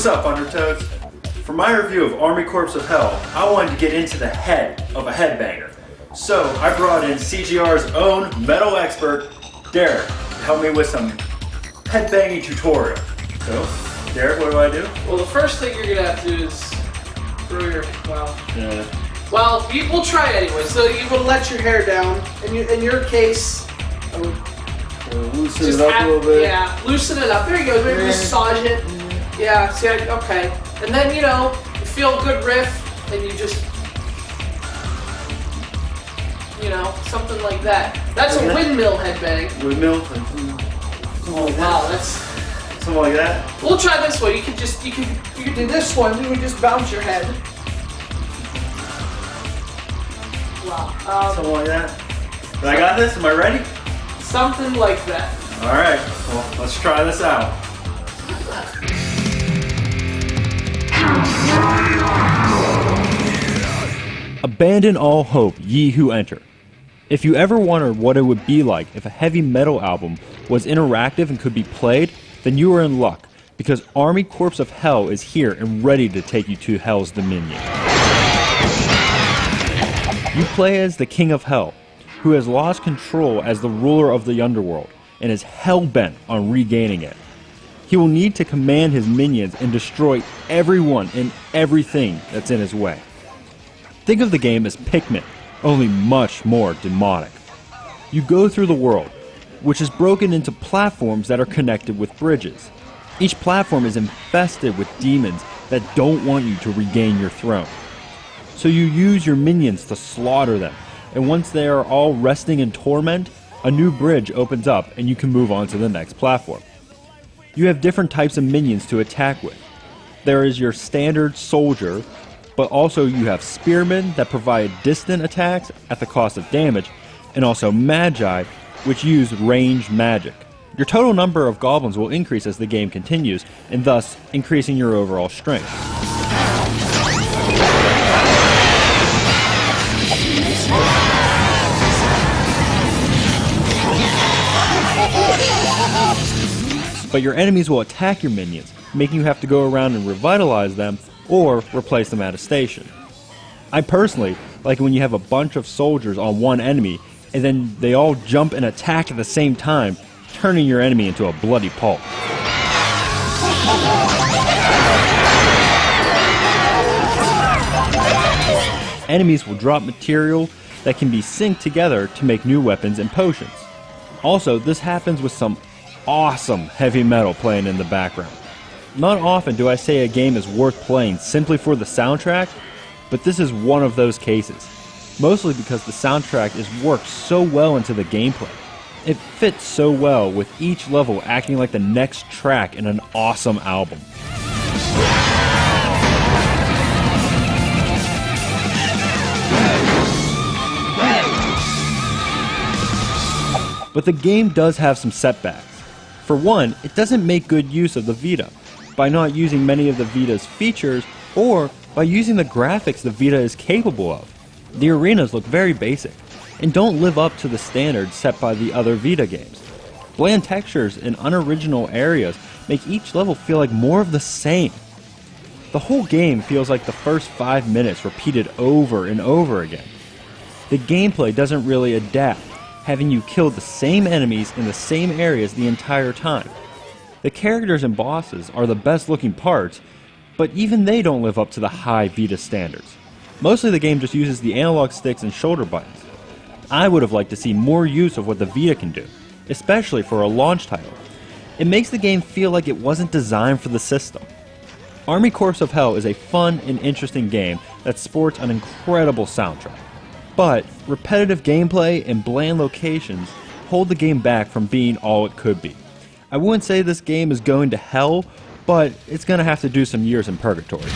What's up, Undertoads? For my review of Army Corps of Hell, I wanted to get into the head of a headbanger. So I brought in CGR's own metal expert, Derek, to help me with some headbanging tutorial. So, Derek, what do I do? Well, the first thing you're gonna have to do is throw your, well, we'll try it anyway. So you will let your hair down. In your case, I would loosen it up a little bit. Yeah, loosen it up. There you go. Maybe massage it. Yeah. See, okay. And then you feel a good riff, and you just, something like that. That's a windmill headbang. Windmill. Oh wow, that's something like that. We'll try this one. You could do this one. We would just bounce your head. Wow. Something like that. I got this? Am I ready? Something like that. Alright, well, let's try this out. Abandon all hope, ye who enter. If you ever wondered what it would be like if a heavy metal album was interactive and could be played, then you are in luck, because Army Corps of Hell is here and ready to take you to Hell's Dominion. You play as the King of Hell, who has lost control as the ruler of the underworld and is hell-bent on regaining it. He will need to command his minions and destroy everyone and everything that's in his way. Think of the game as Pikmin, only much more demonic. You go through the world, which is broken into platforms that are connected with bridges. Each platform is infested with demons that don't want you to regain your throne. So you use your minions to slaughter them, and once they are all resting in torment, a new bridge opens up and you can move on to the next platform. You have different types of minions to attack with. There is your standard soldier, but also you have spearmen that provide distant attacks at the cost of damage, and also magi, which use ranged magic. Your total number of goblins will increase as the game continues, and thus increasing your overall strength. But your enemies will attack your minions, making you have to go around and revitalize them or replace them at a station. I personally like when you have a bunch of soldiers on one enemy and then they all jump and attack at the same time, turning your enemy into a bloody pulp. Enemies will drop material that can be synced together to make new weapons and potions. Also, this happens with some awesome heavy metal playing in the background. Not often do I say a game is worth playing simply for the soundtrack, but this is one of those cases. Mostly because the soundtrack is worked so well into the gameplay. It fits so well, with each level acting like the next track in an awesome album. But the game does have some setbacks. For one, it doesn't make good use of the Vita, by not using many of the Vita's features, or by using the graphics the Vita is capable of. The arenas look very basic, and don't live up to the standards set by the other Vita games. Bland textures and unoriginal areas make each level feel like more of the same. The whole game feels like the first 5 minutes repeated over and over again. The gameplay doesn't really adapt, having you kill the same enemies in the same areas the entire time. The characters and bosses are the best looking parts, but even they don't live up to the high Vita standards. Mostly the game just uses the analog sticks and shoulder buttons. I would have liked to see more use of what the Vita can do, especially for a launch title. It makes the game feel like it wasn't designed for the system. Army Corps of Hell is a fun and interesting game that sports an incredible soundtrack. But repetitive gameplay and bland locations hold the game back from being all it could be. I wouldn't say this game is going to hell, but it's going to have to do some years in purgatory.